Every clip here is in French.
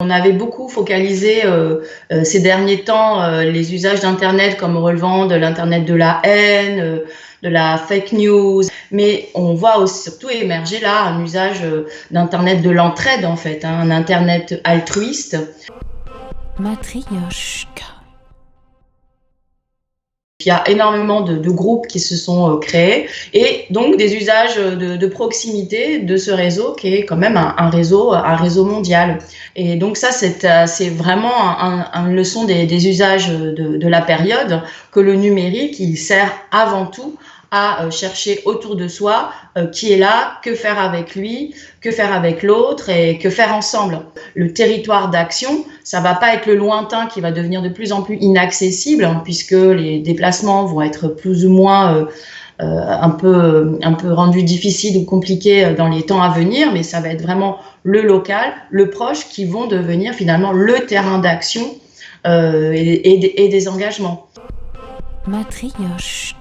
On avait beaucoup focalisé ces derniers temps les usages d'Internet comme relevant de l'Internet de la haine, de la fake news, mais on voit aussi surtout émerger là un usage d'Internet de l'entraide en fait, hein, un Internet altruiste. Matryoshka. Il y a énormément de groupes qui se sont créés et donc des usages de proximité de ce réseau qui est quand même un réseau mondial. Et donc ça, c'est vraiment une leçon des usages de la période, que le numérique, il sert avant tout à chercher autour de soi qui est là, que faire avec lui, que faire avec l'autre et que faire ensemble. Le territoire d'action, ça va pas être le lointain qui va devenir de plus en plus inaccessible, hein, puisque les déplacements vont être plus ou moins un peu rendus difficiles ou compliqués dans les temps à venir, mais ça va être vraiment le local, le proche qui vont devenir finalement le terrain d'action et des engagements. Matryoshka.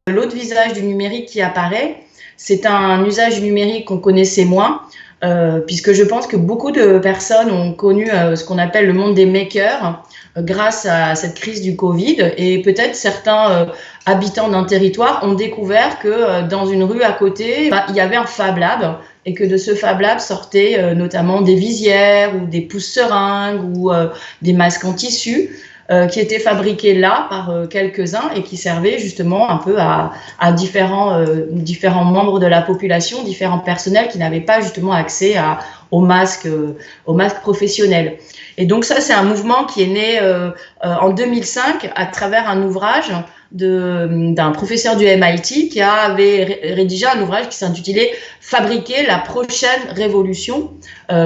L'autre visage du numérique qui apparaît, c'est un usage du numérique qu'on connaissait moins, puisque je pense que beaucoup de personnes ont connu ce qu'on appelle le monde des makers grâce à cette crise du Covid, et peut-être certains habitants d'un territoire ont découvert que dans une rue à côté, il y avait un Fab Lab, et que de ce Fab Lab sortaient notamment des visières ou des pousse-seringues ou des masques en tissu, qui étaient fabriqués là par quelques-uns et qui servaient justement un peu à différents membres de la population, différents personnels qui n'avaient pas justement accès aux masques professionnels. Et donc ça, c'est un mouvement qui est né en 2005 à travers un ouvrage d'un professeur du MIT qui avait rédigé un ouvrage qui s'intitulait « Fabriquer la prochaine révolution »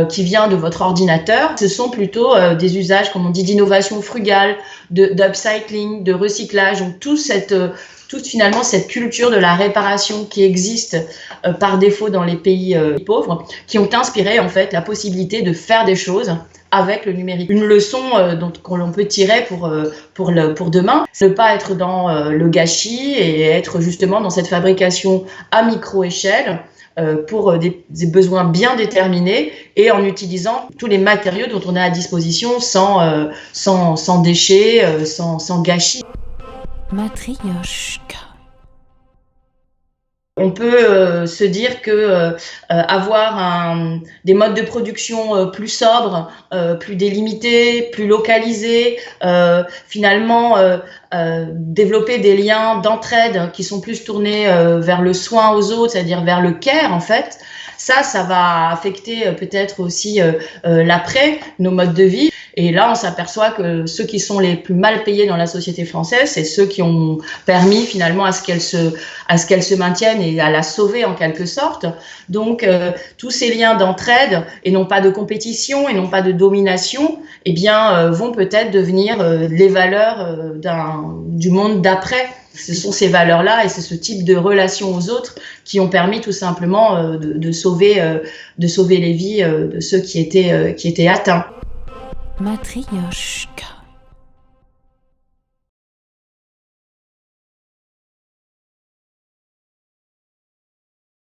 qui vient de votre ordinateur. Ce sont plutôt des usages, comme on dit, d'innovation frugale, d'upcycling, de recyclage, donc toute finalement cette culture de la réparation qui existe par défaut dans les pays pauvres, qui ont inspiré en fait la possibilité de faire des choses avec le numérique. Une leçon qu'on peut tirer pour demain, c'est ne pas être dans le gâchis et être justement dans cette fabrication à micro-échelle pour des besoins bien déterminés et en utilisant tous les matériaux dont on a à disposition sans déchets, sans gâchis. Matryoshka. On peut se dire que avoir des modes de production plus sobres, plus délimités, plus localisés, finalement développer des liens d'entraide qui sont plus tournés vers le soin aux autres, c'est-à-dire vers le care en fait, ça va affecter peut-être aussi l'après, nos modes de vie. Et là, on s'aperçoit que ceux qui sont les plus mal payés dans la société française, c'est ceux qui ont permis finalement à ce qu'elle se maintienne et à la sauver en quelque sorte. Donc, tous ces liens d'entraide et non pas de compétition et non pas de domination, eh bien, vont peut-être devenir les valeurs du monde d'après. Ce sont ces valeurs-là et c'est ce type de relation aux autres qui ont permis tout simplement de sauver les vies de ceux qui étaient atteints. Matryoshka.